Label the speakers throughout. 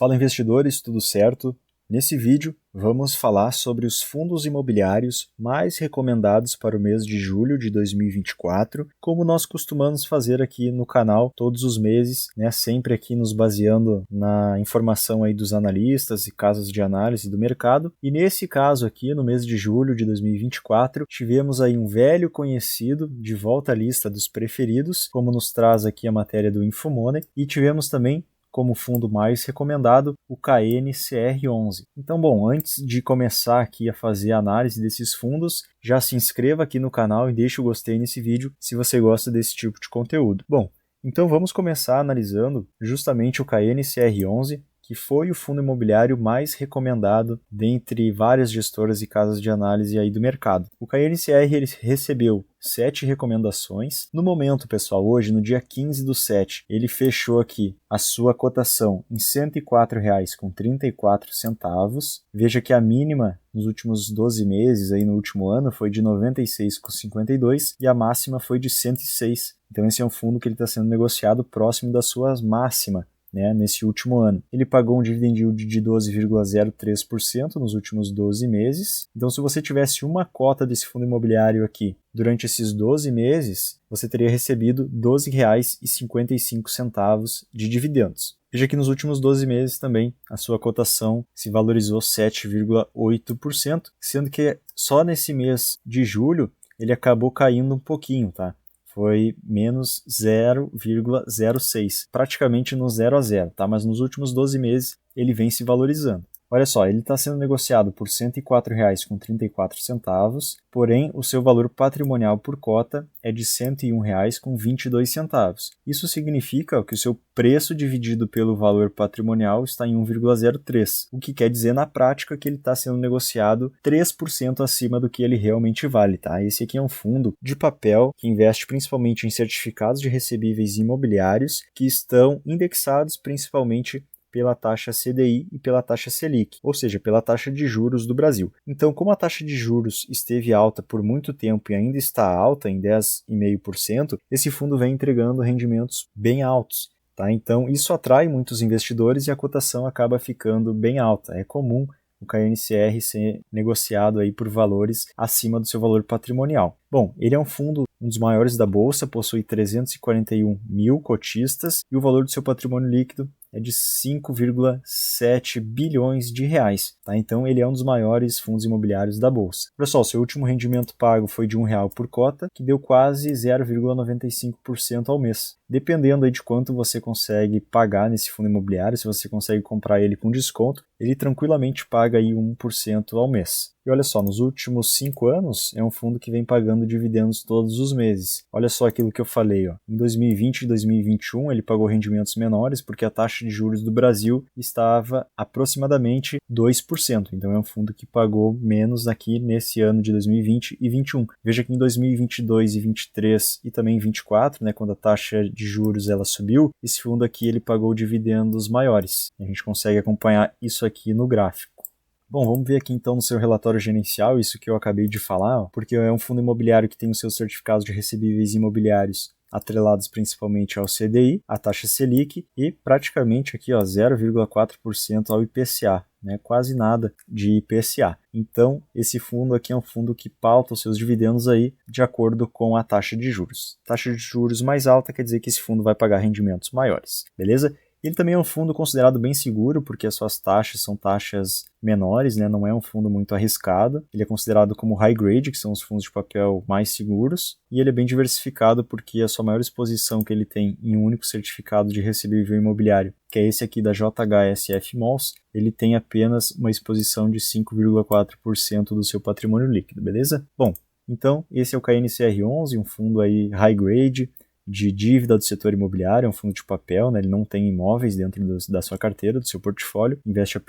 Speaker 1: Fala investidores, tudo certo? Nesse vídeo vamos falar sobre os fundos imobiliários mais recomendados para o mês de julho de 2024, como nós costumamos fazer aqui no canal todos os meses, né? Sempre aqui nos baseando na informação aí dos analistas e casas de análise do mercado. E nesse caso aqui, no mês de julho de 2024, tivemos aí um velho conhecido de volta à lista dos preferidos, como nos traz aqui a matéria do Infomoney, e tivemos também como fundo mais recomendado, o KNCR11. Então, bom, antes de começar aqui a fazer a análise desses fundos, já se inscreva aqui no canal e deixe o gostei nesse vídeo se você gosta desse tipo de conteúdo. Bom, então vamos começar analisando justamente o KNCR11, que foi o fundo imobiliário mais recomendado dentre várias gestoras e casas de análise aí do mercado. O KNCR ele recebeu 7 recomendações. No momento, pessoal, hoje, no dia 15/7, ele fechou aqui a sua cotação em R$ 104,34. Veja que a mínima nos últimos 12 meses, aí no último ano, foi de R$ 96,52 e a máxima foi de R$ 106. Então esse é um fundo que ele está sendo negociado próximo da sua máxima, né, nesse último ano. Ele pagou um dividend yield de 12,03% nos últimos 12 meses. Então, se você tivesse uma cota desse fundo imobiliário aqui durante esses 12 meses, você teria recebido R$ 12,55 de dividendos. Veja que nos últimos 12 meses também a sua cotação se valorizou 7,8%, sendo que só nesse mês de julho ele acabou caindo um pouquinho, tá? Foi menos 0,06, praticamente no 0 a 0, tá? Mas nos últimos 12 meses ele vem se valorizando. Olha só, ele está sendo negociado por R$ 104,34, porém o seu valor patrimonial por cota é de R$ 101,22. Isso significa que o seu preço dividido pelo valor patrimonial está em 1,03, o que quer dizer na prática que ele está sendo negociado 3% acima do que ele realmente vale, tá? Esse aqui é um fundo de papel que investe principalmente em certificados de recebíveis imobiliários que estão indexados principalmente pela taxa CDI e pela taxa Selic, ou seja, pela taxa de juros do Brasil. Então, como a taxa de juros esteve alta por muito tempo e ainda está alta em 10,5%, esse fundo vem entregando rendimentos bem altos. Tá? Então, isso atrai muitos investidores e a cotação acaba ficando bem alta. É comum o KNCR ser negociado aí por valores acima do seu valor patrimonial. Bom, ele é um fundo, um dos maiores da Bolsa, possui 341 mil cotistas e o valor do seu patrimônio líquido é de 5,7 bilhões de reais. Tá? Então ele é um dos maiores fundos imobiliários da Bolsa. Pessoal, seu último rendimento pago foi de R$ 1 por cota, que deu quase 0,95% ao mês. Dependendo aí de quanto você consegue pagar nesse fundo imobiliário, se você consegue comprar ele com desconto, ele tranquilamente paga aí 1% ao mês. E olha só, nos últimos 5 anos, é um fundo que vem pagando dividendos todos os meses. Olha só aquilo que eu falei, ó. Em 2020 e 2021, ele pagou rendimentos menores porque a taxa de juros do Brasil estava aproximadamente 2%. Então é um fundo que pagou menos aqui nesse ano de 2020 e 2021. Veja que em 2022 e 2023 e também em 2024, né, quando a taxa de juros ela subiu, esse fundo aqui ele pagou dividendos maiores. A gente consegue acompanhar isso aqui no gráfico. Bom, vamos ver aqui então no seu relatório gerencial, isso que eu acabei de falar, porque é um fundo imobiliário que tem os seus certificados de recebíveis imobiliários atrelados principalmente ao CDI, à taxa Selic e praticamente aqui 0,4% ao IPCA, né? Quase nada de IPCA. Então, esse fundo aqui é um fundo que pauta os seus dividendos aí de acordo com a taxa de juros. Taxa de juros mais alta quer dizer que esse fundo vai pagar rendimentos maiores, beleza? Ele também é um fundo considerado bem seguro, porque as suas taxas são taxas menores, né? Não é um fundo muito arriscado. Ele é considerado como high grade, que são os fundos de papel mais seguros, e ele é bem diversificado porque a sua maior exposição que ele tem em um único certificado de recebível imobiliário, que é esse aqui da JHSF Malls, ele tem apenas uma exposição de 5,4% do seu patrimônio líquido, beleza? Bom, então esse é o KNCR11, um fundo aí high grade, de dívida do setor imobiliário, é um fundo de papel, né? Ele não tem imóveis dentro da sua carteira, do seu portfólio, investe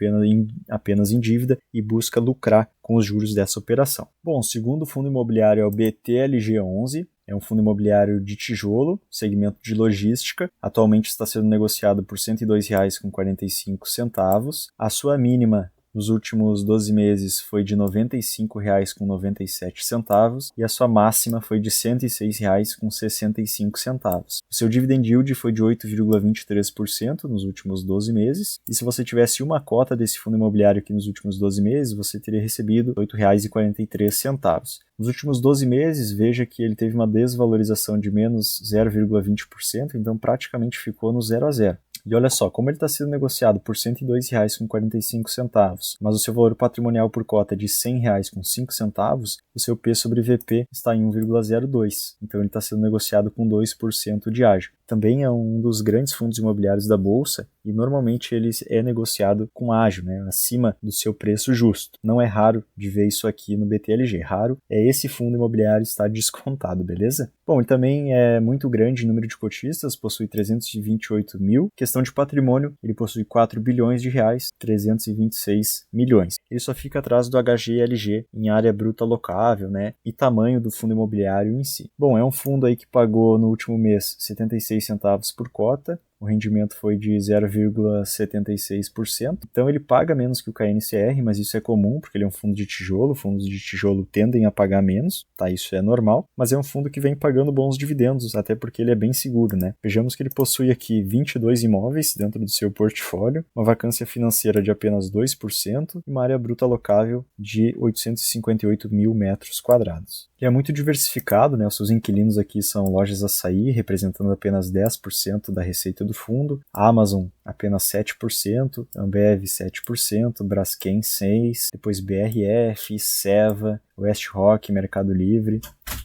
Speaker 1: apenas em dívida e busca lucrar com os juros dessa operação. Bom, o segundo fundo imobiliário é o BTLG11, é um fundo imobiliário de tijolo, segmento de logística, atualmente está sendo negociado por R$ 102,45. A sua mínima nos últimos 12 meses foi de R$ 95,97 e a sua máxima foi de R$ 106,65. O seu dividend yield foi de 8,23% nos últimos 12 meses, e se você tivesse uma cota desse fundo imobiliário aqui nos últimos 12 meses, você teria recebido R$ 8,43. Nos últimos 12 meses, veja que ele teve uma desvalorização de menos 0,20%, então praticamente ficou no 0 a 0. E olha só, como ele está sendo negociado por R$ 102,45, mas o seu valor patrimonial por cota é de R$ 100,05, o seu P sobre VP está em 1,02. Então ele está sendo negociado com 2% de ágio. Também é um dos grandes fundos imobiliários da Bolsa e normalmente ele é negociado com ágio, né, acima do seu preço justo. Não é raro de ver isso aqui no BTLG. Raro é esse fundo imobiliário estar descontado, beleza? Bom, ele também é muito grande em número de cotistas, possui 328 mil. Questão de patrimônio, ele possui 4 bilhões de reais, 326 milhões. Ele só fica atrás do HGLG em área bruta locável, né, e tamanho do fundo imobiliário em si. Bom, é um fundo aí que pagou no último mês 76 centavos por cota. O rendimento foi de 0,76%. Então ele paga menos que o KNCR, mas isso é comum, porque ele é um fundo de tijolo. Fundos de tijolo tendem a pagar menos, tá? Isso é normal. Mas é um fundo que vem pagando bons dividendos, até porque ele é bem seguro, né? Vejamos que ele possui aqui 22 imóveis dentro do seu portfólio, uma vacância financeira de apenas 2% e uma área bruta locável de 858 mil metros quadrados. Ele é muito diversificado, né? Os seus inquilinos aqui são lojas Açaí, representando apenas 10% da receita do fundo, Amazon apenas 7%, Ambev 7%, Braskem 6%, depois BRF, Seva, WestRock, Mercado Livre,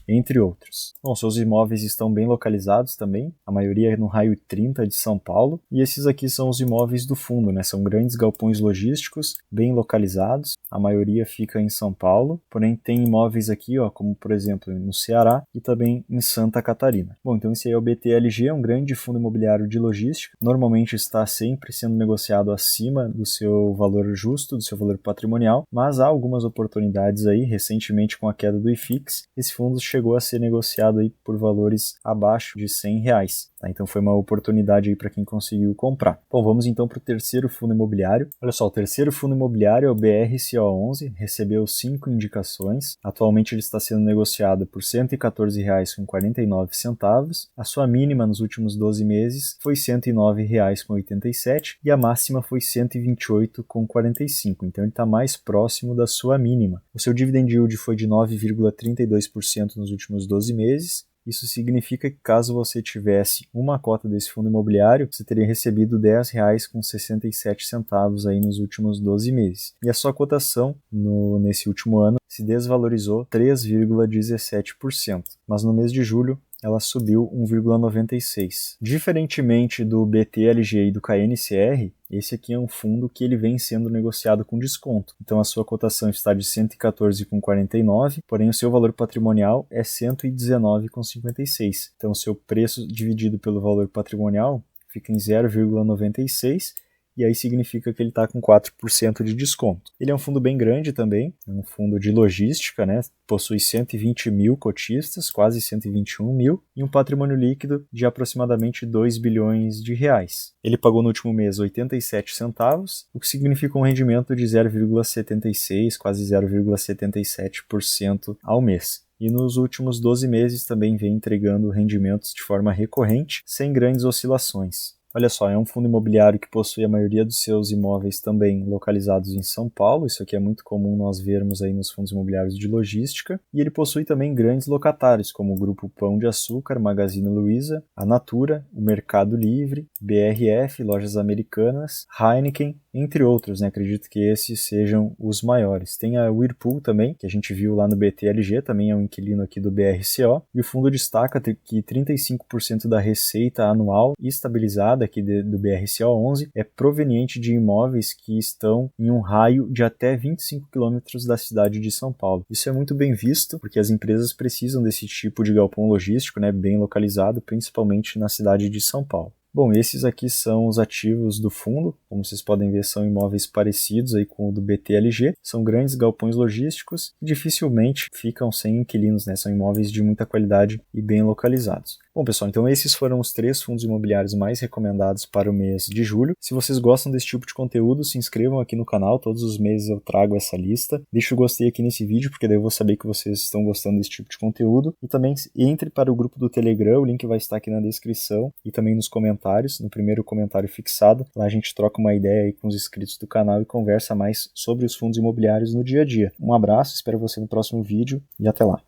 Speaker 1: entre outros. Bom, seus imóveis estão bem localizados também, a maioria é no raio 30 de São Paulo, e esses aqui são os imóveis do fundo, né? São grandes galpões logísticos, bem localizados, a maioria fica em São Paulo, porém tem imóveis aqui, ó, como por exemplo no Ceará e também em Santa Catarina. Bom, então esse aí é o BTLG, é um grande fundo imobiliário de logística, normalmente está sempre sendo negociado acima do seu valor justo, do seu valor patrimonial, mas há algumas oportunidades aí, recentemente com a queda do IFIX, esse fundo chegou a ser negociado aí por valores abaixo de R$100, tá? Então foi uma oportunidade aí para quem conseguiu comprar. Bom, vamos então para o terceiro fundo imobiliário. Olha só, o terceiro fundo imobiliário é o BRCO11, recebeu 5 indicações, atualmente ele está sendo negociado por R$ 114,49, a sua mínima nos últimos 12 meses foi R$ 109,87 e a máxima foi R$ 128,45, então ele está mais próximo da sua mínima. O seu dividend yield foi de 9,32% nos últimos 12 meses. Isso significa que caso você tivesse uma cota desse fundo imobiliário, você teria recebido R$ 10,67 aí nos últimos 12 meses. E a sua cotação nesse último ano se desvalorizou 3,17%, mas no mês de julho ela subiu 1,96%. Diferentemente do BTLG e do KNCR, esse aqui é um fundo que ele vem sendo negociado com desconto. Então a sua cotação está de 114,49, porém o seu valor patrimonial é 119,56. Então o seu preço dividido pelo valor patrimonial fica em 0,96, e aí significa que ele está com 4% de desconto. Ele é um fundo bem grande também, é um fundo de logística, né? Possui 120 mil cotistas, quase 121 mil, e um patrimônio líquido de aproximadamente 2 bilhões de reais. Ele pagou no último mês 87 centavos, o que significa um rendimento de 0,76, quase 0,77% ao mês. E nos últimos 12 meses também vem entregando rendimentos de forma recorrente, sem grandes oscilações. Olha só, é um fundo imobiliário que possui a maioria dos seus imóveis também localizados em São Paulo, isso aqui é muito comum nós vermos aí nos fundos imobiliários de logística, e ele possui também grandes locatários, como o Grupo Pão de Açúcar, Magazine Luiza, a Natura, o Mercado Livre, BRF, Lojas Americanas, Heineken, entre outros, né? Acredito que esses sejam os maiores. Tem a Whirlpool também, que a gente viu lá no BTLG, também é um inquilino aqui do BRCO, e o fundo destaca que 35% da receita anual estabilizada aqui do BRCO11 é proveniente de imóveis que estão em um raio de até 25 km da cidade de São Paulo. Isso é muito bem visto, porque as empresas precisam desse tipo de galpão logístico, né, bem localizado, principalmente na cidade de São Paulo. Bom, esses aqui são os ativos do fundo, como vocês podem ver são imóveis parecidos aí com o do BTLG, são grandes galpões logísticos que dificilmente ficam sem inquilinos, né? São imóveis de muita qualidade e bem localizados. Bom, pessoal, então esses foram os 3 fundos imobiliários mais recomendados para o mês de julho. Se vocês gostam desse tipo de conteúdo, se inscrevam aqui no canal, todos os meses eu trago essa lista. Deixe o gostei aqui nesse vídeo, porque daí eu vou saber que vocês estão gostando desse tipo de conteúdo. E também entre para o grupo do Telegram, o link vai estar aqui na descrição e também nos comentários, no primeiro comentário fixado. Lá a gente troca uma ideia aí com os inscritos do canal e conversa mais sobre os fundos imobiliários no dia a dia. Um abraço, espero você no próximo vídeo e até lá.